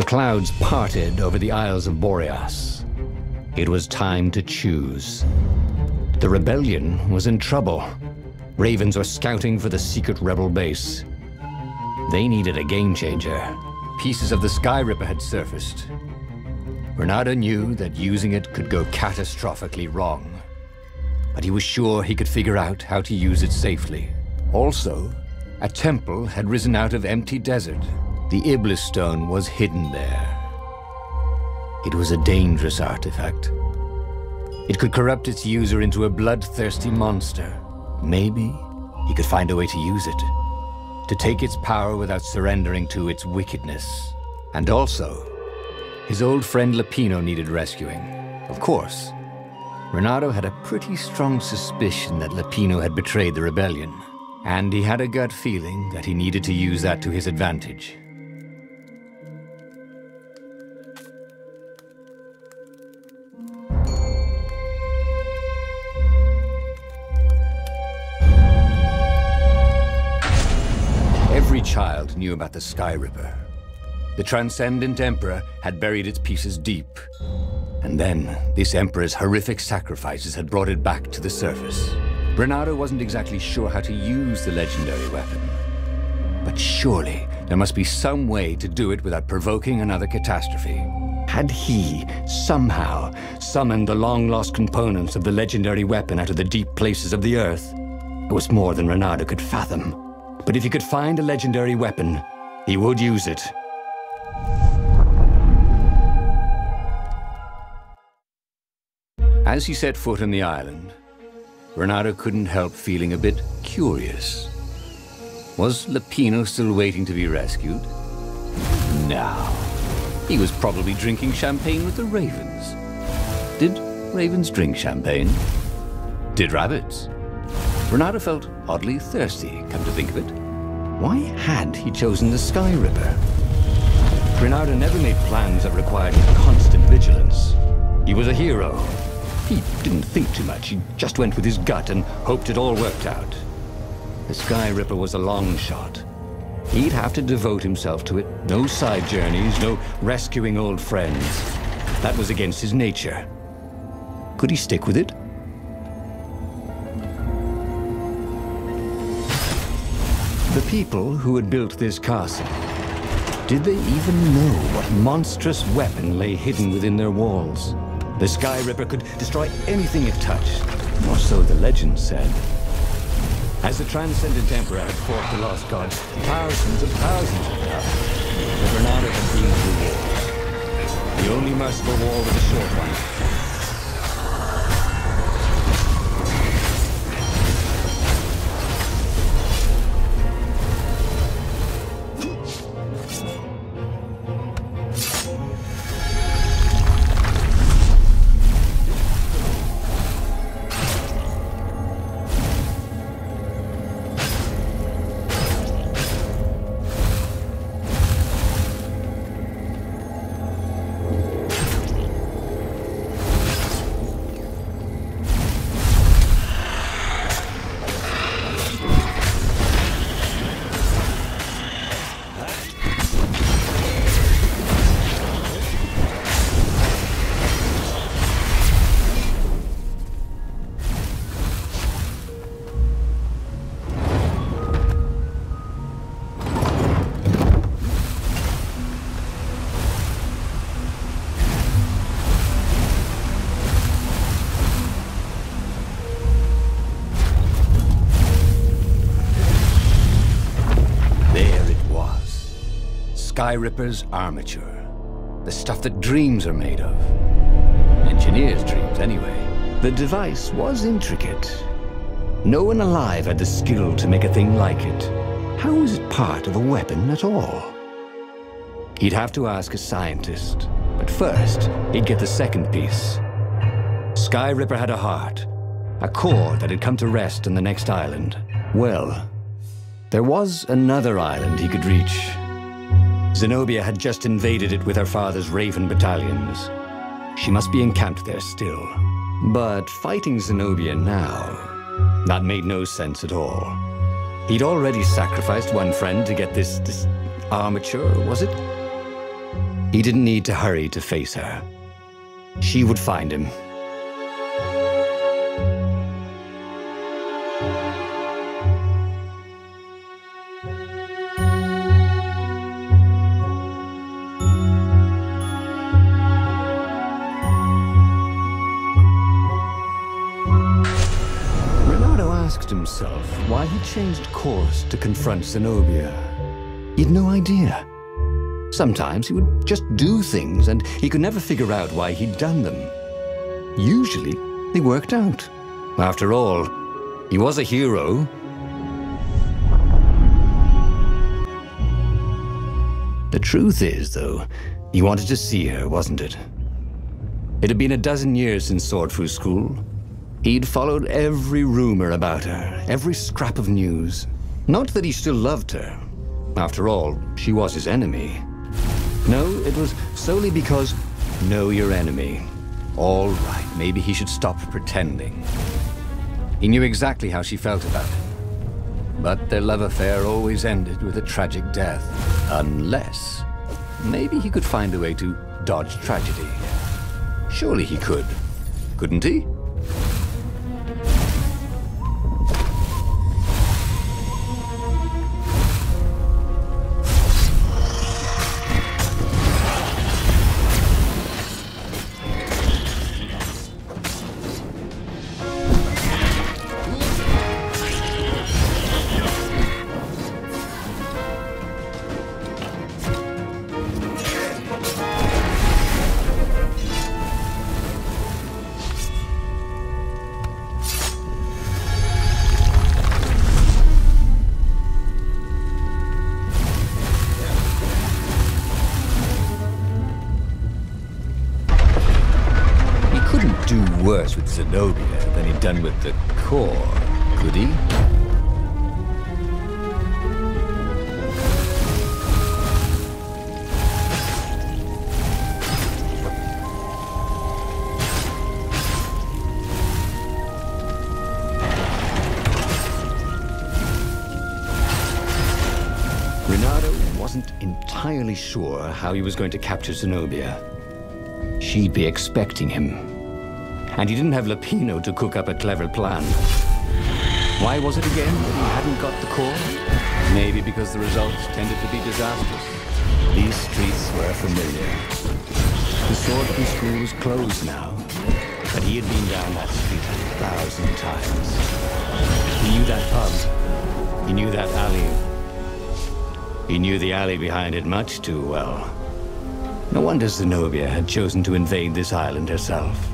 The clouds parted over the Isles of Boreas. It was time to choose. The rebellion was in trouble. Ravens were scouting for the secret rebel base. They needed a game changer. Pieces of the Sky Ripper had surfaced. Renato knew that using it could go catastrophically wrong, but he was sure he could figure out how to use it safely. Also, a temple had risen out of empty desert. The Iblis stone was hidden there. It was a dangerous artifact. It could corrupt its user into a bloodthirsty monster. Maybe he could find a way to use it, to take its power without surrendering to its wickedness. And also, his old friend Lupino needed rescuing. Of course, Renato had a pretty strong suspicion that Lupino had betrayed the rebellion, and he had a gut feeling that he needed to use that to his advantage. Every child knew about the Sky Ripper. The Transcendent Emperor had buried its pieces deep. And then, this Emperor's horrific sacrifices had brought it back to the surface. Renato wasn't exactly sure how to use the legendary weapon. But surely, there must be some way to do it without provoking another catastrophe. Had he, somehow, summoned the long-lost components of the legendary weapon out of the deep places of the Earth? It was more than Renato could fathom. But if he could find a legendary weapon, he would use it. As he set foot on the island, Renato couldn't help feeling a bit curious. Was Lupino still waiting to be rescued? No. He was probably drinking champagne with the ravens. Did ravens drink champagne? Did rabbits? Renato felt oddly thirsty, come to think of it. Why had he chosen the Sky Ripper? Renato never made plans that required constant vigilance. He was a hero. He didn't think too much. He just went with his gut and hoped it all worked out. The Sky Ripper was a long shot. He'd have to devote himself to it. No side journeys, no rescuing old friends. That was against his nature. Could he stick with it? The people who had built this castle, did they even know what monstrous weapon lay hidden within their walls? The Sky Ripper could destroy anything it touched, or so the legend said. As the Transcendent Emperor had fought the lost gods, thousands of them, but Renato had been through war. The only merciful war was a short one. Sky Ripper's armature. The stuff that dreams are made of. Engineers' dreams, anyway. The device was intricate. No one alive had the skill to make a thing like it. How was it part of a weapon at all? He'd have to ask a scientist. But first, he'd get the second piece. Sky Ripper had a heart. A core that had come to rest on the next island. Well, there was another island he could reach. Zenobia had just invaded it with her father's Raven battalions. She must be encamped there still. But fighting Zenobia now, that made no sense at all. He'd already sacrificed one friend to get this armature, was it? He didn't need to hurry to face her. She would find him. Asked himself why he changed course to confront Zenobia. He had no idea. Sometimes he would just do things, and he could never figure out why he'd done them. Usually, they worked out. After all, he was a hero. The truth is, though, he wanted to see her, wasn't it? It had been a dozen years since Swordfu School. He'd followed every rumor about her, every scrap of news. Not that he still loved her. After all, she was his enemy. No, it was solely because, know your enemy. All right, maybe he should stop pretending. He knew exactly how she felt about it. But their love affair always ended with a tragic death. Unless, maybe he could find a way to dodge tragedy. Surely he could, couldn't he? Worse with Zenobia than he'd done with the core, could he? Renato wasn't entirely sure how he was going to capture Zenobia. She'd be expecting him. And he didn't have Lapino to cook up a clever plan. Why was it again that he hadn't got the core? Maybe because the results tended to be disastrous. These streets were familiar. The Swordfu School was closed now, but he had been down that street 1,000 times. He knew that pub. He knew that alley. He knew the alley behind it much too well. No wonder Zenobia had chosen to invade this island herself.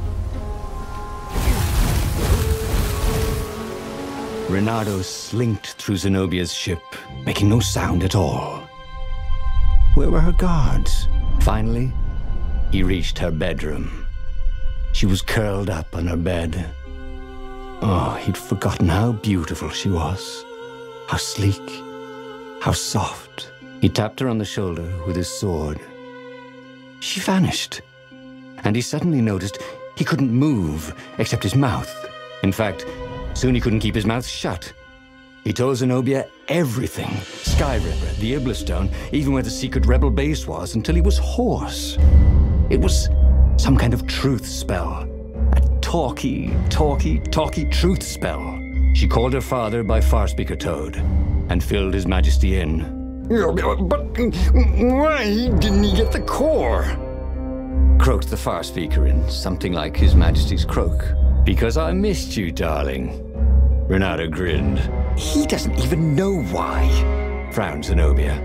Renato slinked through Zenobia's ship, making no sound at all. Where were her guards? Finally, he reached her bedroom. She was curled up on her bed. Oh, he'd forgotten how beautiful she was. How sleek, how soft. He tapped her on the shoulder with his sword. She vanished, and he suddenly noticed he couldn't move except his mouth. In fact, soon he couldn't keep his mouth shut. He told Zenobia everything. Skyripper, the Iblistone, even where the secret rebel base was, until he was hoarse. It was some kind of truth spell. A talky truth spell. She called her father by Farspeaker Toad and filled His Majesty in. But why didn't he get the core? Croaked the Farspeaker in something like His Majesty's croak. Because I missed you, darling. Renato grinned. He doesn't even know why, frowned Zenobia.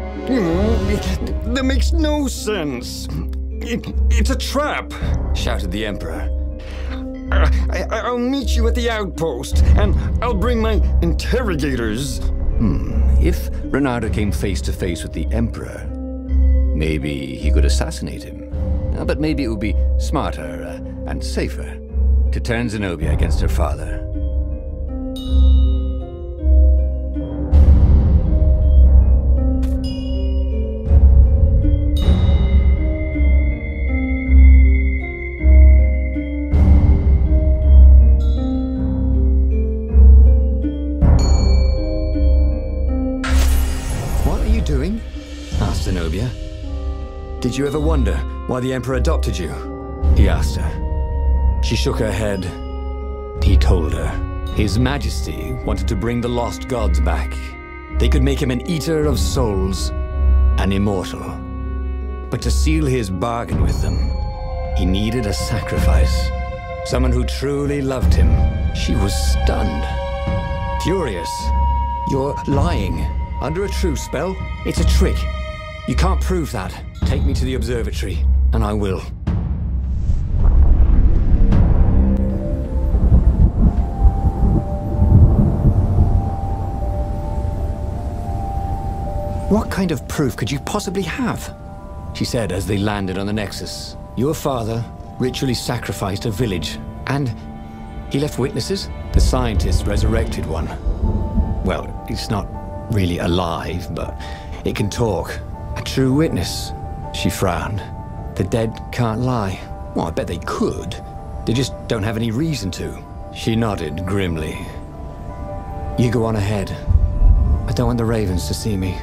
That makes no sense. It's a trap, shouted the Emperor. I'll meet you at the outpost, and I'll bring my interrogators. If Renato came face to face with the Emperor, maybe he could assassinate him. But maybe it would be smarter and safer to turn Zenobia against her father. What are you doing? Asked Zenobia. Did you ever wonder why the Emperor adopted you? He asked her. She shook her head. He told her. His Majesty wanted to bring the lost gods back. They could make him an eater of souls, an immortal. But to seal his bargain with them, he needed a sacrifice. Someone who truly loved him. She was stunned. Furious. You're lying. Under a truce spell? It's a trick. You can't prove that. Take me to the observatory, and I will. What kind of proof could you possibly have? She said as they landed on the Nexus. Your father ritually sacrificed a village, and he left witnesses? The scientists resurrected one. Well, it's not really alive, but it can talk. A true witness. She frowned. The dead can't lie. Well, I bet they could. They just don't have any reason to. She nodded grimly. You go on ahead. I don't want the Ravens to see me.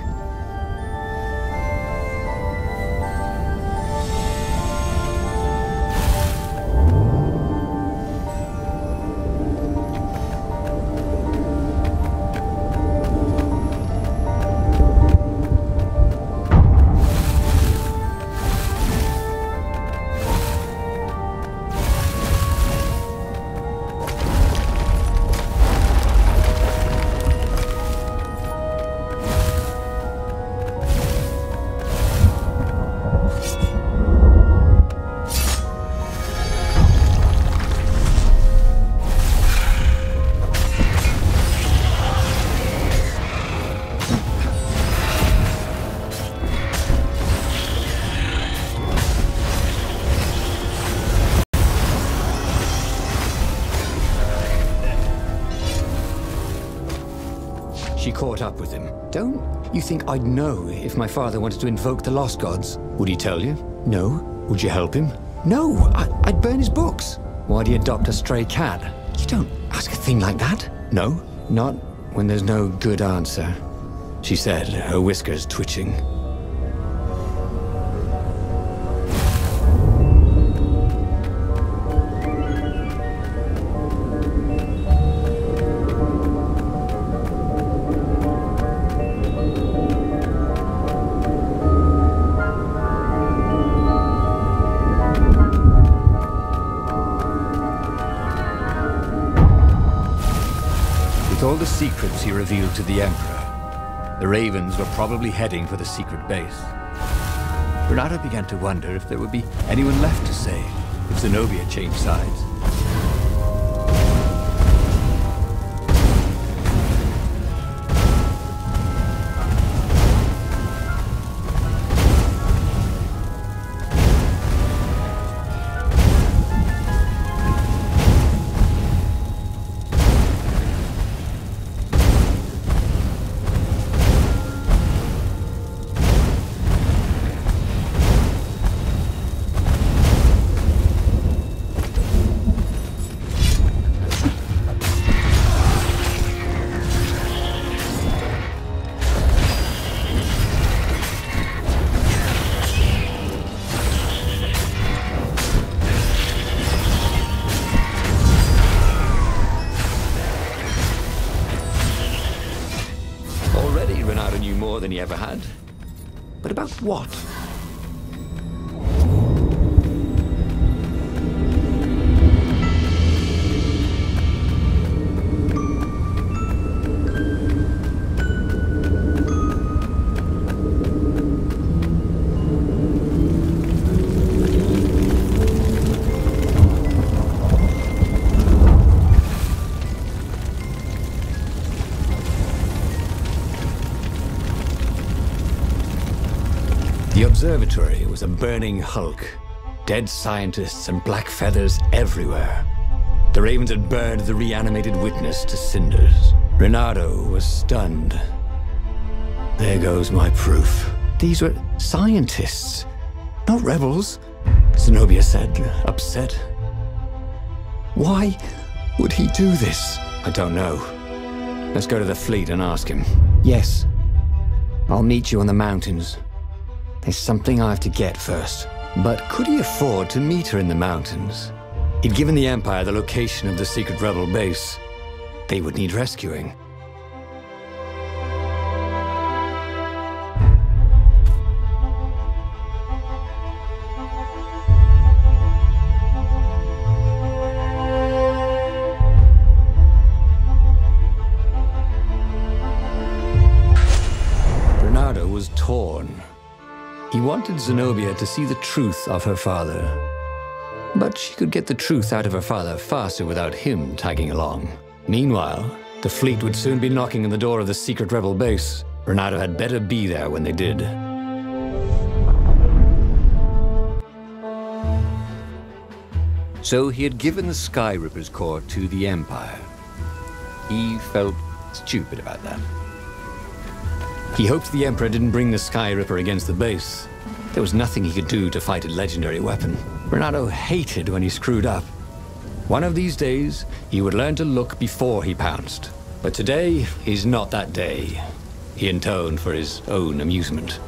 She caught up with him. Don't you think I'd know if my father wanted to invoke the lost gods? Would he tell you? No. Would you help him? No, I'd burn his books. Why'd he adopt a stray cat? You don't ask a thing like that. No, not when there's no good answer, she said, her whiskers twitching. With all the secrets he revealed to the Emperor, the Ravens were probably heading for the secret base. Renata began to wonder if there would be anyone left to save if Zenobia changed sides. Renata knew more than he ever had. But about what? The observatory was a burning hulk. Dead scientists and black feathers everywhere. The Ravens had burned the reanimated witness to cinders. Renato was stunned. There goes my proof. These were scientists, not rebels, Zenobia said, upset. Why would he do this? I don't know. Let's go to the fleet and ask him. Yes. I'll meet you on the mountains. is something I have to get first. But could he afford to meet her in the mountains? He'd given the Empire the location of the secret rebel base. They would need rescuing. Bernardo was torn. He wanted Zenobia to see the truth of her father. But she could get the truth out of her father faster without him tagging along. Meanwhile, the fleet would soon be knocking on the door of the secret rebel base. Bernardo had better be there when they did. So he had given the Sky Ripper's core to the Empire. He felt stupid about that. He hoped the Emperor didn't bring the Sky Ripper against the base. There was nothing he could do to fight a legendary weapon. Bernardo hated when he screwed up. One of these days, he would learn to look before he pounced. But today is not that day. He intoned for his own amusement.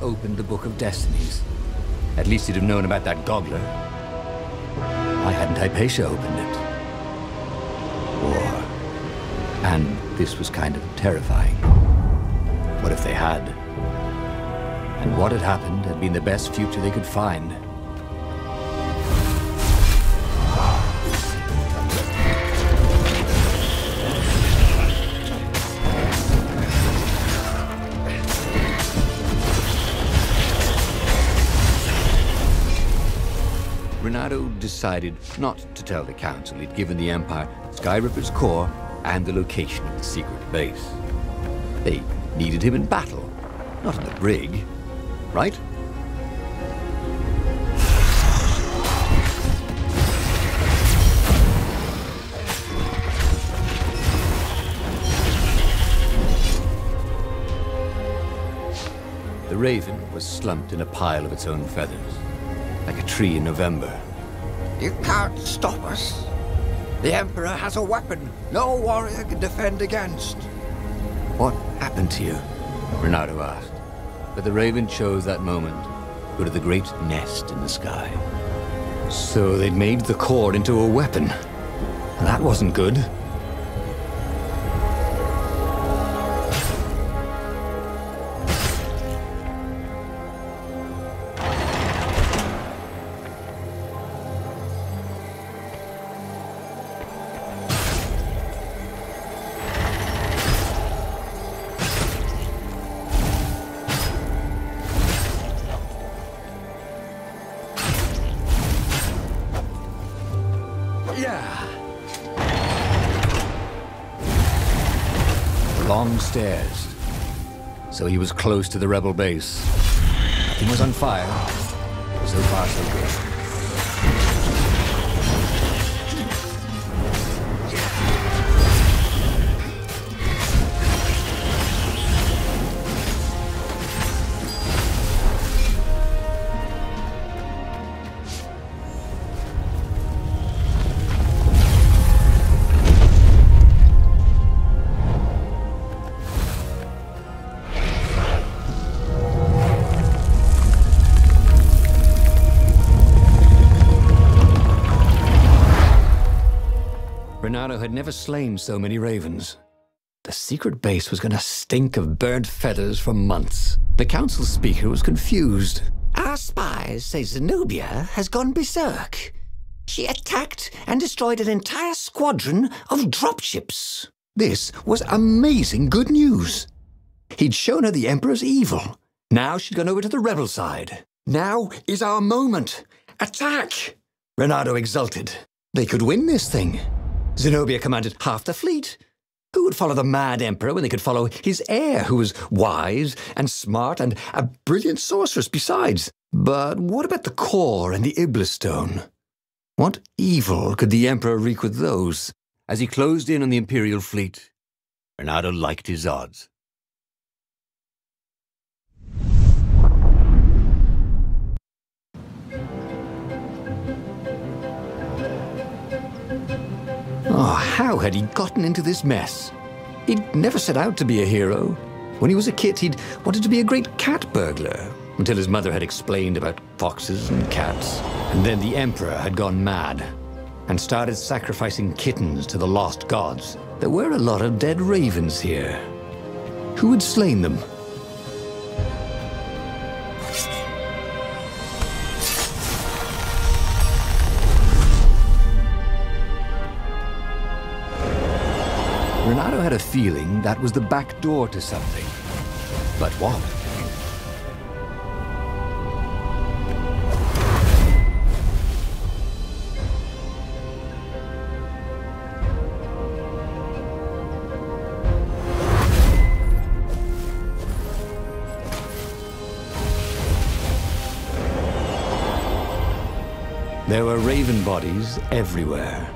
Opened the Book of Destinies. At least he'd have known about that gobbler. Why hadn't Hypatia opened it? War. And this was kind of terrifying. What if they had? And what had happened had been the best future they could find. Bernardo decided not to tell the Council he'd given the Empire Sky Ripper's core and the location of the secret base. They needed him in battle, not in the brig, right? The Raven was slumped in a pile of its own feathers, like a tree in November. You can't stop us. The Emperor has a weapon no warrior can defend against. What happened to you? Bernardo asked. But the Raven chose that moment to go to the great nest in the sky. So they'd made the cord into a weapon. That wasn't good. Long stairs. So he was close to the rebel base. Nothing was on fire. So far, so good. Bernardo had never slain so many ravens. The secret base was going to stink of burnt feathers for months. The council speaker was confused. Our spies say Zenobia has gone berserk. She attacked and destroyed an entire squadron of dropships. This was amazing good news. He'd shown her the Emperor's evil. Now she'd gone over to the rebel side. Now is our moment. Attack! Bernardo exulted. They could win this thing. Zenobia commanded half the fleet. Who would follow the mad Emperor when they could follow his heir, who was wise and smart and a brilliant sorceress besides? But what about the core and the Iblis stone? What evil could the Emperor wreak with those? As he closed in on the Imperial fleet, Bernardo liked his odds. Oh, how had he gotten into this mess? He'd never set out to be a hero. When he was a kid, he'd wanted to be a great cat burglar, until his mother had explained about foxes and cats. And then the Emperor had gone mad and started sacrificing kittens to the lost gods. There were a lot of dead ravens here. Who had slain them? Renato had a feeling that was the back door to something. But what? There were raven bodies everywhere.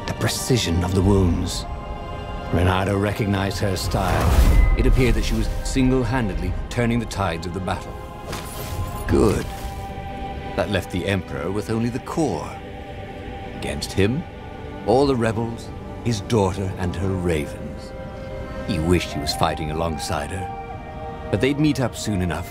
The precision of the wounds. Renato recognized her style. It appeared that she was single-handedly turning the tides of the battle. Good. That left the Emperor with only the core. Against him, all the rebels, his daughter and her ravens. He wished he was fighting alongside her, but they'd meet up soon enough.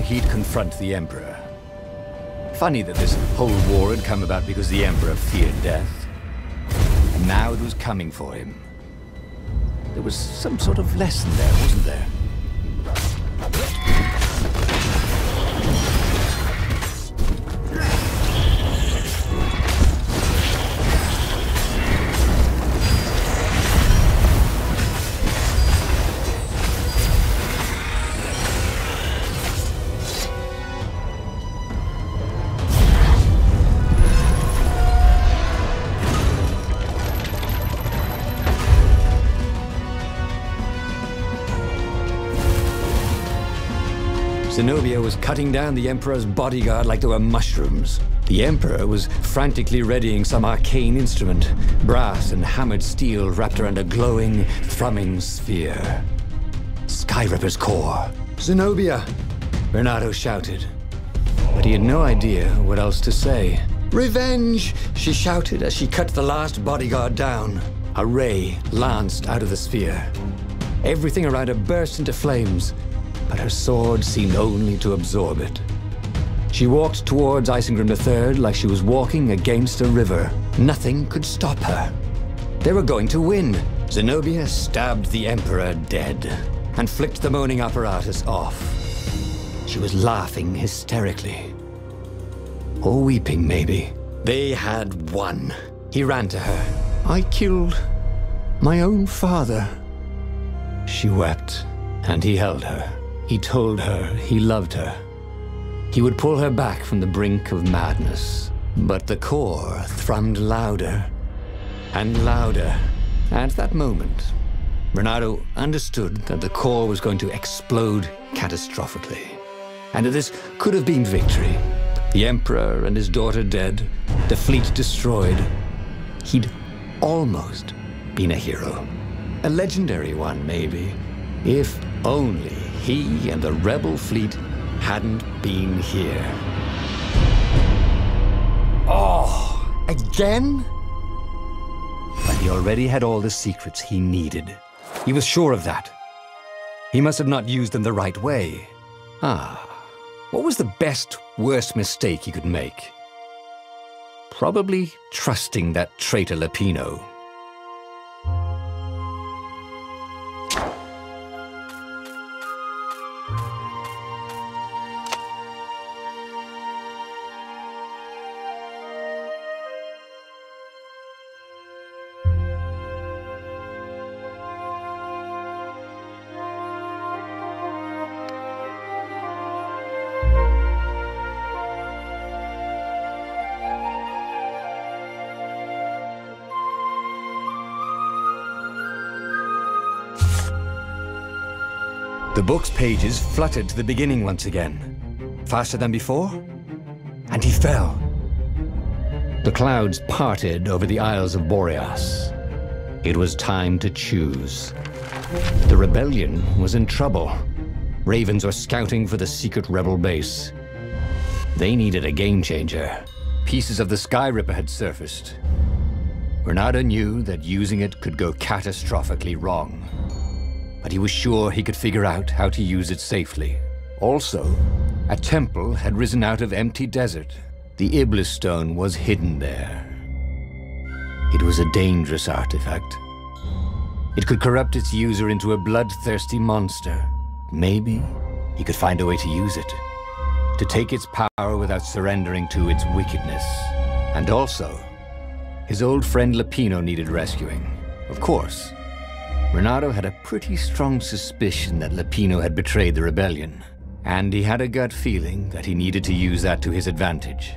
He'd confront the Emperor. Funny that this whole war had come about because the Emperor feared death. And now it was coming for him. There was some sort of lesson there, wasn't there? Zenobia was cutting down the Emperor's bodyguard like they were mushrooms. The Emperor was frantically readying some arcane instrument, brass and hammered steel wrapped around a glowing, thrumming sphere. Skyripper's core. Zenobia! Renato shouted. But he had no idea what else to say. Revenge! She shouted as she cut the last bodyguard down. A ray lanced out of the sphere. Everything around her burst into flames, but her sword seemed only to absorb it. She walked towards Isengrim III like she was walking against a river. Nothing could stop her. They were going to win. Zenobia stabbed the Emperor dead and flicked the moaning apparatus off. She was laughing hysterically. Or weeping, maybe. They had won. He ran to her. I killed my own father. She wept, and he held her. He told her he loved her. He would pull her back from the brink of madness. But the core thrummed louder and louder. At that moment, Renato understood that the core was going to explode catastrophically. And that this could have been victory. The Emperor and his daughter dead, the fleet destroyed. He'd almost been a hero. A legendary one, maybe. If only he and the rebel fleet hadn't been here. Oh, again? But He already had all the secrets he needed. He was sure of that. He must have not used them the right way. What was the best, worst mistake he could make? Probably trusting that traitor Lapino. The book's pages fluttered to the beginning once again, faster than before, and he fell. The clouds parted over the Isles of Boreas. It was time to choose. The rebellion was in trouble. Ravens were scouting for the secret rebel base. They needed a game changer. Pieces of the Sky Ripper had surfaced. Renato knew that using it could go catastrophically wrong, but he was sure he could figure out how to use it safely. Also, a temple had risen out of empty desert. The Iblis stone was hidden there. It was a dangerous artifact. It could corrupt its user into a bloodthirsty monster. Maybe he could find a way to use it, to take its power without surrendering to its wickedness. And also, his old friend Lapino needed rescuing. Of course, Renato had a pretty strong suspicion that Lapino had betrayed the rebellion, and he had a gut feeling that he needed to use that to his advantage.